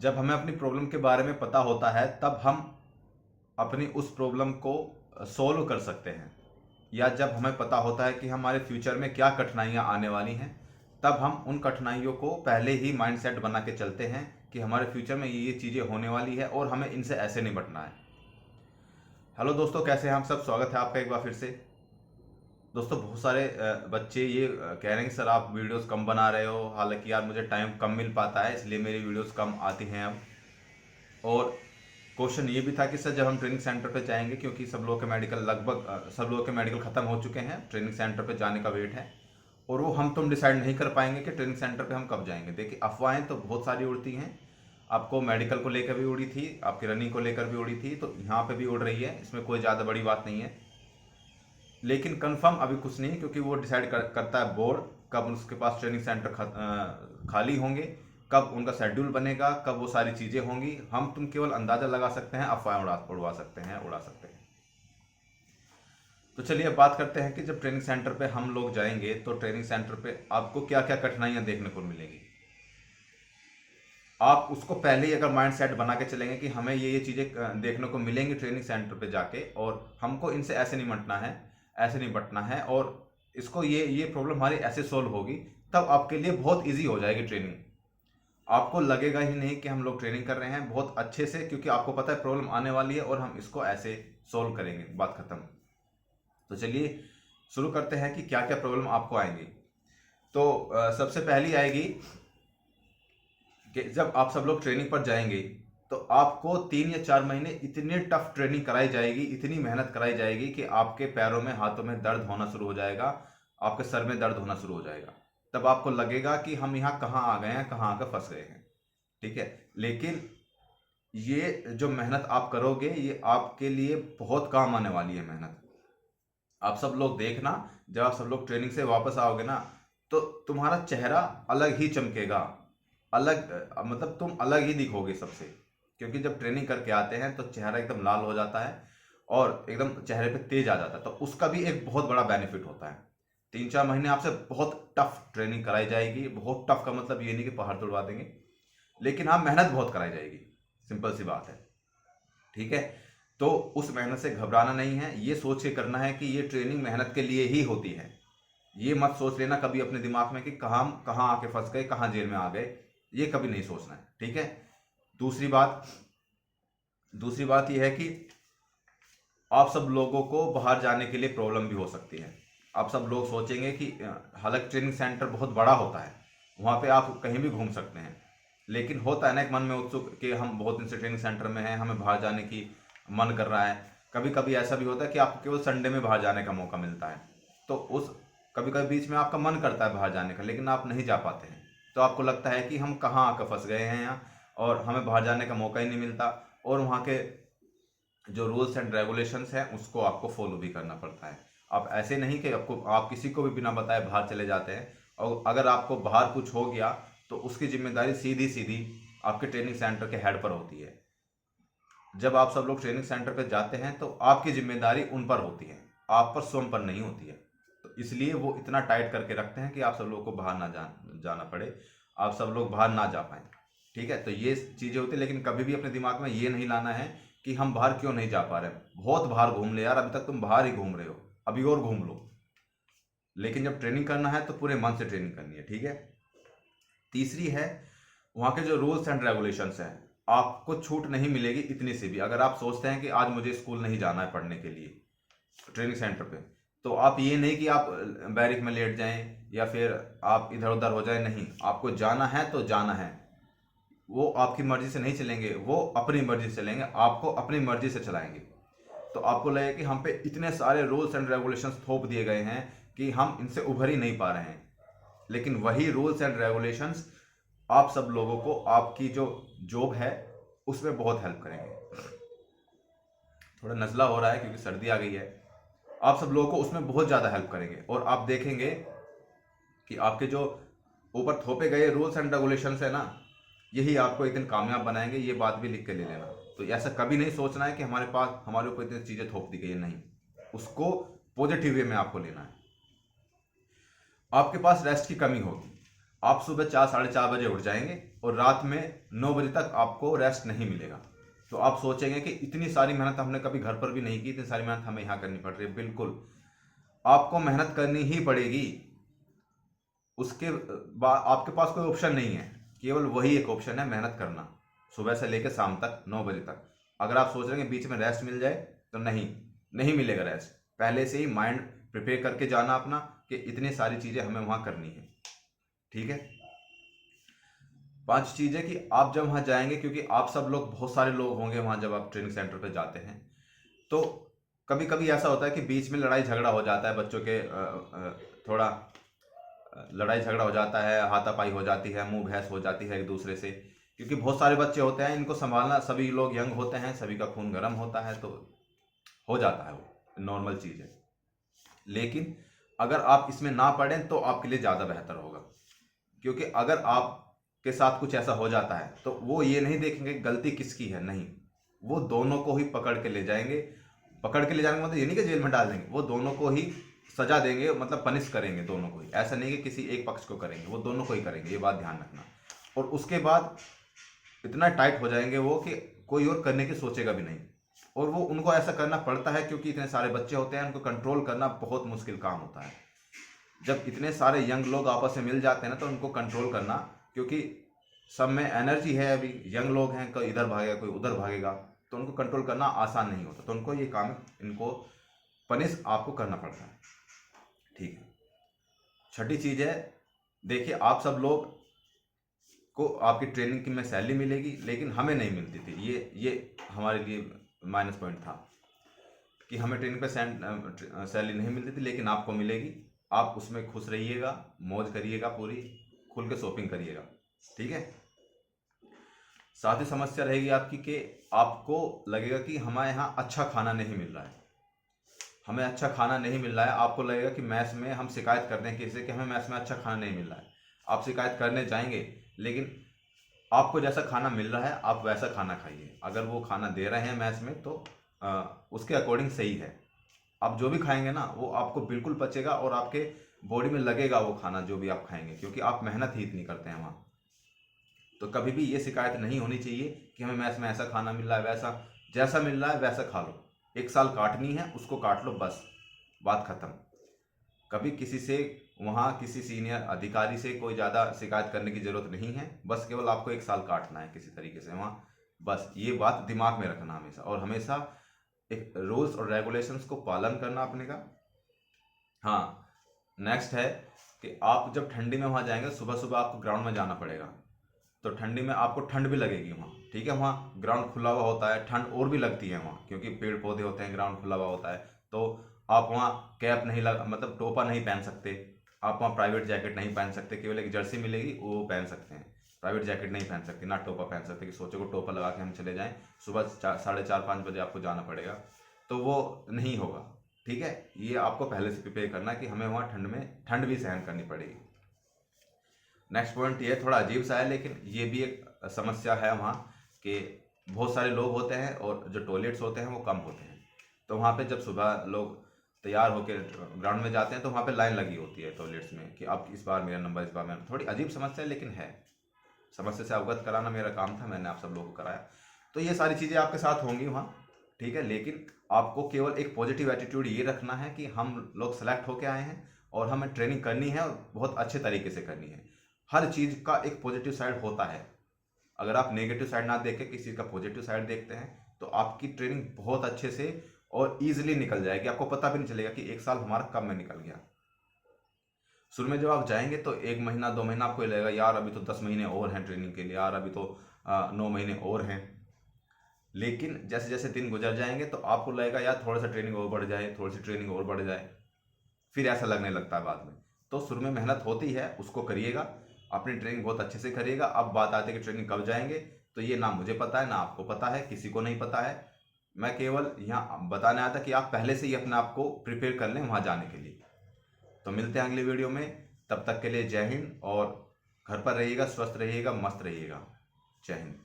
जब हमें अपनी प्रॉब्लम के बारे में पता होता है तब हम अपनी उस प्रॉब्लम को सोल्व कर सकते हैं। या जब हमें पता होता है कि हमारे फ्यूचर में क्या कठिनाइयाँ आने वाली हैं, तब हम उन कठिनाइयों को पहले ही माइंडसेट बना के चलते हैं कि हमारे फ्यूचर में ये चीज़ें होने वाली है और हमें इनसे ऐसे निपटना है। हेलो दोस्तों, कैसे हैं आप सब? स्वागत है आपका एक बार फिर से। दोस्तों, बहुत सारे बच्चे ये कह रहे हैं कि सर आप वीडियोस कम बना रहे हो। हालांकि यार मुझे टाइम कम मिल पाता है, इसलिए मेरी वीडियोस कम आती हैं अब। और क्वेश्चन ये भी था कि सर जब हम ट्रेनिंग सेंटर पे जाएंगे, क्योंकि सब लोगों के मेडिकल लगभग सब लोगों के मेडिकल ख़त्म हो चुके हैं, ट्रेनिंग सेंटर पे जाने का वेट है। और वो हम तुम डिसाइड नहीं कर पाएंगे कि ट्रेनिंग सेंटर पे हम कब जाएंगे। देखिए, अफवाहें तो बहुत सारी उड़ती हैं। आपको मेडिकल को लेकर भी उड़ी थी, आपकी रनिंग को लेकर भी उड़ी थी, तो यहाँ पे भी उड़ रही है। इसमें कोई ज़्यादा बड़ी बात नहीं है। लेकिन कंफर्म अभी कुछ नहीं, क्योंकि वो डिसाइड करता है बोर्ड, कब उसके पास ट्रेनिंग सेंटर खाली होंगे, कब उनका शेड्यूल बनेगा, कब वो सारी चीज़ें होंगी। हम तुम केवल अंदाज़ा लगा सकते हैं, अफवाह उड़वा सकते हैं, उड़ा सकते हैं। तो चलिए अब बात करते हैं कि जब ट्रेनिंग सेंटर पे हम लोग जाएंगे तो ट्रेनिंग सेंटर पे आपको क्या क्या कठिनाइयाँ देखने को मिलेंगी। आप उसको पहले ही अगर माइंड सेट बना के चलेंगे कि हमें ये चीज़ें देखने को मिलेंगी ट्रेनिंग सेंटर पे जाके, और हमको इनसे ऐसे निपटना है, ऐसे निपटना है, और इसको ये प्रॉब्लम हमारी ऐसे सोल्व होगी, तब आपके लिए बहुत इजी हो जाएगी ट्रेनिंग। आपको लगेगा ही नहीं कि हम लोग ट्रेनिंग कर रहे हैं, बहुत अच्छे से, क्योंकि आपको पता है प्रॉब्लम आने वाली है और हम इसको ऐसे सोल्व करेंगे, बात खत्म। तो चलिए शुरू करते हैं कि क्या क्या प्रॉब्लम आपको आएंगी। तो सबसे पहली आएगी कि जब आप सब लोग ट्रेनिंग पर जाएंगे तो आपको 3 या 4 महीने इतनी टफ ट्रेनिंग कराई जाएगी, इतनी मेहनत कराई जाएगी कि आपके पैरों में, हाथों में दर्द होना शुरू हो जाएगा, आपके सर में दर्द होना शुरू हो जाएगा। तब आपको लगेगा कि हम यहाँ कहाँ आ गए हैं, कहाँ आकर फंस गए हैं। ठीक है, लेकिन ये जो मेहनत आप करोगे ये आपके लिए बहुत काम आने वाली है मेहनत। आप सब लोग देखना, जब आप सब लोग ट्रेनिंग से वापस आओगे ना, तो तुम्हारा चेहरा अलग ही चमकेगा, अलग मतलब तुम अलग ही दिखोगे सबसे। क्योंकि जब ट्रेनिंग करके आते हैं तो चेहरा एकदम लाल हो जाता है और एकदम चेहरे पे तेज आ जाता है, तो उसका भी एक बहुत बड़ा बेनिफिट होता है। 3 4 महीने आपसे बहुत टफ ट्रेनिंग कराई जाएगी। बहुत टफ का मतलब ये नहीं कि पहाड़ तोड़वा देंगे, लेकिन हाँ, मेहनत बहुत कराई जाएगी, सिंपल सी बात है। ठीक है, तो उस मेहनत से घबराना नहीं है, ये सोच के करना है कि ये ट्रेनिंग मेहनत के लिए ही होती है। ये मत सोच लेना कभी अपने दिमाग में कि कहाँ कहाँ आके फंस गए, कहाँ जेल में आ गए, ये कभी नहीं सोचना है। ठीक है, दूसरी बात दूसरी बात यह है कि आप सब लोगों को बाहर जाने के लिए प्रॉब्लम भी हो सकती है। आप सब लोग सोचेंगे कि हालांकि ट्रेनिंग सेंटर बहुत बड़ा होता है, वहाँ पे आप कहीं भी घूम सकते हैं, लेकिन होता है ना एक मन में उत्सुक कि हम बहुत दिन से ट्रेनिंग सेंटर में हैं, हमें बाहर जाने की मन कर रहा है। कभी कभी ऐसा भी होता है कि आपको केवल संडे में बाहर जाने का मौका मिलता है, तो उस कभी कभी बीच में आपका मन करता है बाहर जाने का, लेकिन आप नहीं जा पाते हैं। तो आपको लगता है कि हम कहाँ आकर फंस गए हैं यहाँ, और हमें बाहर जाने का मौका ही नहीं मिलता, और वहाँ के जो रूल्स एंड रेगुलेशंस हैं उसको आपको फॉलो भी करना पड़ता है। आप ऐसे नहीं कि आप किसी को भी बिना बताए बाहर चले जाते हैं, और अगर आपको बाहर कुछ हो गया तो उसकी जिम्मेदारी सीधी सीधी आपके ट्रेनिंग सेंटर के हेड पर होती है। जब आप सब लोग ट्रेनिंग सेंटर पर जाते हैं तो आपकी जिम्मेदारी उन पर होती है, आप पर स्वयं पर नहीं होती है। तो इसलिए वो इतना टाइट करके रखते हैं कि आप सब लोगों को बाहर ना जाना पड़े, आप सब लोग बाहर ना जा पाएं। ठीक है, तो ये चीज़ें होती है, लेकिन कभी भी अपने दिमाग में ये नहीं लाना है कि हम बाहर क्यों नहीं जा पा रहे हैं। बहुत बाहर घूम ले यार, अभी तक तुम बाहर ही घूम रहे हो, अभी और घूम लो। लेकिन जब ट्रेनिंग करना है तो पूरे मन से ट्रेनिंग करनी है। ठीक है, तीसरी है वहाँ के जो रूल्स एंड रेगुलेशंस हैं, आपको छूट नहीं मिलेगी इतनी सी भी। अगर आप सोचते हैं कि आज मुझे स्कूल नहीं जाना है पढ़ने के लिए ट्रेनिंग सेंटर पे, तो आप ये नहीं कि आप बैरिक में लेट जाएं या फिर आप इधर उधर हो जाएं, नहीं, आपको जाना है तो जाना है। वो आपकी मर्जी से नहीं चलेंगे, वो अपनी मर्जी से चलेंगे, आपको अपनी मर्जी से चलाएंगे। तो आपको लगे कि हम पे इतने सारे रूल्स एंड रेगुलेशंस थोप दिए गए हैं कि हम इनसे उभर ही नहीं पा रहे हैं, लेकिन वही रूल्स एंड रेगुलेशंस आप सब लोगों को आपकी जो जॉब है उसमें बहुत हेल्प करेंगे। थोड़ा नज़ला हो रहा है क्योंकि सर्दी आ गई है। आप सब लोगों को उसमें बहुत ज़्यादा हेल्प करेंगे, और आप देखेंगे कि आपके जो ऊपर थोपे गए रूल्स एंड रेगुलेशंस है ना, यही आपको एक दिन कामयाब बनाएंगे। ये बात भी लिख के ले लेना। तो ऐसा कभी नहीं सोचना है कि हमारे पास हमारे ऊपर इतनी चीज़ें थोप दी गई है, नहीं, उसको पॉजिटिव वे में आपको लेना है। आपके पास रेस्ट की कमी होगी, आप सुबह 4 साढ़े 4 बजे उठ जाएंगे और रात में 9 बजे तक आपको रेस्ट नहीं मिलेगा। तो आप सोचेंगे कि इतनी सारी मेहनत हमने कभी घर पर भी नहीं की, इतनी सारी मेहनत हमें यहाँ करनी पड़ रही है। बिल्कुल आपको मेहनत करनी ही पड़ेगी। उसके बाद आपके पास कोई ऑप्शन नहीं है, केवल वही एक ऑप्शन है, मेहनत करना, सुबह से लेकर शाम तक 9 बजे तक। अगर आप सोच रहे हैं कि बीच में रेस्ट मिल जाए, तो नहीं मिलेगा रेस्ट। पहले से ही माइंड प्रिपेयर करके जाना अपना कि इतनी सारी चीज़ें हमें वहाँ करनी है। ठीक है। 5 चीज़ें कि आप जब वहाँ जाएंगे, क्योंकि आप सब लोग, बहुत सारे लोग होंगे वहाँ जब आप ट्रेनिंग सेंटर पर जाते हैं, तो कभी कभी ऐसा होता है कि बीच में लड़ाई झगड़ा हो जाता है, बच्चों के थोड़ा लड़ाई झगड़ा हो जाता है, हाथापाई हो जाती है, मुंह बहस हो जाती है एक दूसरे से, क्योंकि बहुत सारे बच्चे होते हैं, इनको संभालना, सभी लोग यंग होते हैं, सभी का खून गर्म होता है, तो हो जाता है, वो नॉर्मल चीज़ है। लेकिन अगर आप इसमें ना पढ़ें तो आपके लिए ज़्यादा बेहतर होगा, क्योंकि अगर आपके साथ कुछ ऐसा हो जाता है तो वो ये नहीं देखेंगे गलती किसकी है, नहीं, वो दोनों को ही पकड़ के ले जाएंगे। पकड़ के ले जाने का मतलब ये नहीं कि जेल में डाल देंगे, वो दोनों को ही सजा देंगे, मतलब पनिश करेंगे दोनों को ही। ऐसा नहीं कि किसी एक पक्ष को करेंगे, वो दोनों को ही करेंगे, ये बात ध्यान रखना। और उसके बाद इतना टाइट हो जाएंगे वो कि कोई और करने की सोचेगा भी नहीं। और वो उनको ऐसा करना पड़ता है क्योंकि इतने सारे बच्चे होते हैं, उनको कंट्रोल करना बहुत मुश्किल काम होता है। जब इतने सारे यंग लोग आपस में मिल जाते हैं ना, तो उनको कंट्रोल करना, क्योंकि सब में एनर्जी है, अभी यंग लोग हैं, कोई इधर भागेगा कोई उधर भागेगा, तो उनको कंट्रोल करना आसान नहीं होता। तो उनको ये काम, इनको पनिश आपको करना पड़ता है। ठीक है। छठी चीज़ है, देखिए आप सब लोग को आपकी ट्रेनिंग की में सैलरी मिलेगी, लेकिन हमें नहीं मिलती थी। ये हमारे लिए माइनस पॉइंट था कि हमें ट्रेनिंग पे सैलरी नहीं मिलती थी, लेकिन आपको मिलेगी। आप उसमें खुश रहिएगा, मौज करिएगा, पूरी खुल के शॉपिंग करिएगा। ठीक है। साथ ही समस्या रहेगी आपकी कि आपको लगेगा कि हमारे यहाँ अच्छा खाना नहीं मिल रहा है, हमें अच्छा खाना नहीं मिल रहा है। आपको लगेगा कि मैस में हम शिकायत करते हैं किसी से कि हमें मैस में अच्छा खाना नहीं मिल रहा है। आप शिकायत करने जाएंगे, लेकिन आपको जैसा खाना मिल रहा है आप वैसा खाना खाइए। अगर वो खाना दे रहे हैं मैस में, तो उसके अकॉर्डिंग सही है। आप जो भी खाएंगे ना, वो आपको बिल्कुल पचेगा और आपके बॉडी में लगेगा वो खाना जो भी आप खाएंगे, क्योंकि आप मेहनत ही इतनी करते हैं वहाँ। तो कभी भी ये शिकायत नहीं होनी चाहिए कि हमें मैस में ऐसा खाना मिल रहा है, वैसा, जैसा मिल रहा है वैसा खा लो। 1 साल काटनी है, उसको काट लो, बस बात खत्म। कभी किसी से, वहाँ किसी सीनियर अधिकारी से कोई ज़्यादा शिकायत करने की ज़रूरत नहीं है। बस केवल आपको 1 साल काटना है किसी तरीके से वहाँ, बस ये बात दिमाग में रखना हमेशा। और हमेशा एक रूल्स और रेगुलेशंस को पालन करना अपने का। हाँ, नेक्स्ट है कि आप जब ठंडी में वहाँ जाएंगे, सुबह सुबह आपको ग्राउंड में जाना पड़ेगा। तो ठंडी में आपको ठंड भी लगेगी वहाँ। ठीक है। वहाँ ग्राउंड खुला हुआ होता है, ठंड और भी लगती है वहाँ, क्योंकि पेड़ पौधे होते हैं, ग्राउंड खुला हुआ होता है। तो आप वहाँ कैप नहीं लगा, मतलब टोपा नहीं पहन सकते। आप वहाँ प्राइवेट जैकेट नहीं पहन सकते, केवल एक जर्सी मिलेगी वो पहन सकते हैं। प्राइवेट जैकेट नहीं पहन सकते, ना टोपा पहन सकते कि सोचो को टोपा लगा के हम चले जाएं, सुबह 4 साढ़े 4 5 बजे आपको जाना पड़ेगा, तो वो नहीं होगा। ठीक है। ये आपको पहले से प्रिपेयर करना है कि हमें वहाँ ठंड में ठंड भी सहन करनी पड़ेगी। नेक्स्ट पॉइंट ये थोड़ा अजीब सा है, लेकिन ये भी एक समस्या है वहाँ कि बहुत सारे लोग होते हैं और जो टॉयलेट्स होते हैं वो कम होते हैं। तो वहाँ पे जब सुबह लोग तैयार होकर ग्राउंड में जाते हैं, तो वहाँ पे लाइन लगी होती है टॉयलेट्स में कि अब इस बार मेरा नंबर, इस बार मेरा। थोड़ी अजीब समस्या है, लेकिन है। समस्या से अवगत कराना मेरा काम था, मैंने आप सब लोगों को कराया। तो ये सारी चीज़ें आपके साथ होंगी वहाँ। ठीक है। लेकिन आपको केवल एक पॉजिटिव एटीट्यूड ये रखना है कि हम लोग सेलेक्ट होके आए हैं और हमें ट्रेनिंग करनी है और बहुत अच्छे तरीके से करनी है। हर चीज़ का एक पॉजिटिव साइड होता है। अगर आप नेगेटिव साइड ना देख के किसी चीज़ का पॉजिटिव साइड देखते हैं, तो आपकी ट्रेनिंग बहुत अच्छे से और ईजिली निकल जाएगी। आपको पता भी नहीं चलेगा कि 1 साल हमारा कब में निकल गया। शुरू में जब आप जाएंगे तो 1 महीना 2 महीना आपको लगेगा यार अभी तो 10 महीने और हैं ट्रेनिंग के लिए, यार अभी तो 9 महीने और हैं। लेकिन जैसे जैसे दिन गुजर जाएंगे तो आपको लगेगा यार थोड़ा सा ट्रेनिंग और बढ़ जाए, थोड़ी सी ट्रेनिंग और बढ़ जाए, फिर ऐसा लगने लगता है बाद में। तो शुरू में मेहनत होती है, उसको करिएगा, अपनी ट्रेनिंग बहुत अच्छे से करिएगा। अब बात आती है कि ट्रेनिंग कब जाएंगे, तो ये ना मुझे पता है ना आपको पता है, किसी को नहीं पता है। मैं केवल यहाँ बताने आया था कि आप पहले से ही अपने आप को प्रिपेयर कर लें वहाँ जाने के लिए। तो मिलते हैं अगली वीडियो में, तब तक के लिए जय हिंद। और घर पर रहिएगा, स्वस्थ रहिएगा, मस्त रहिएगा। जय हिंद।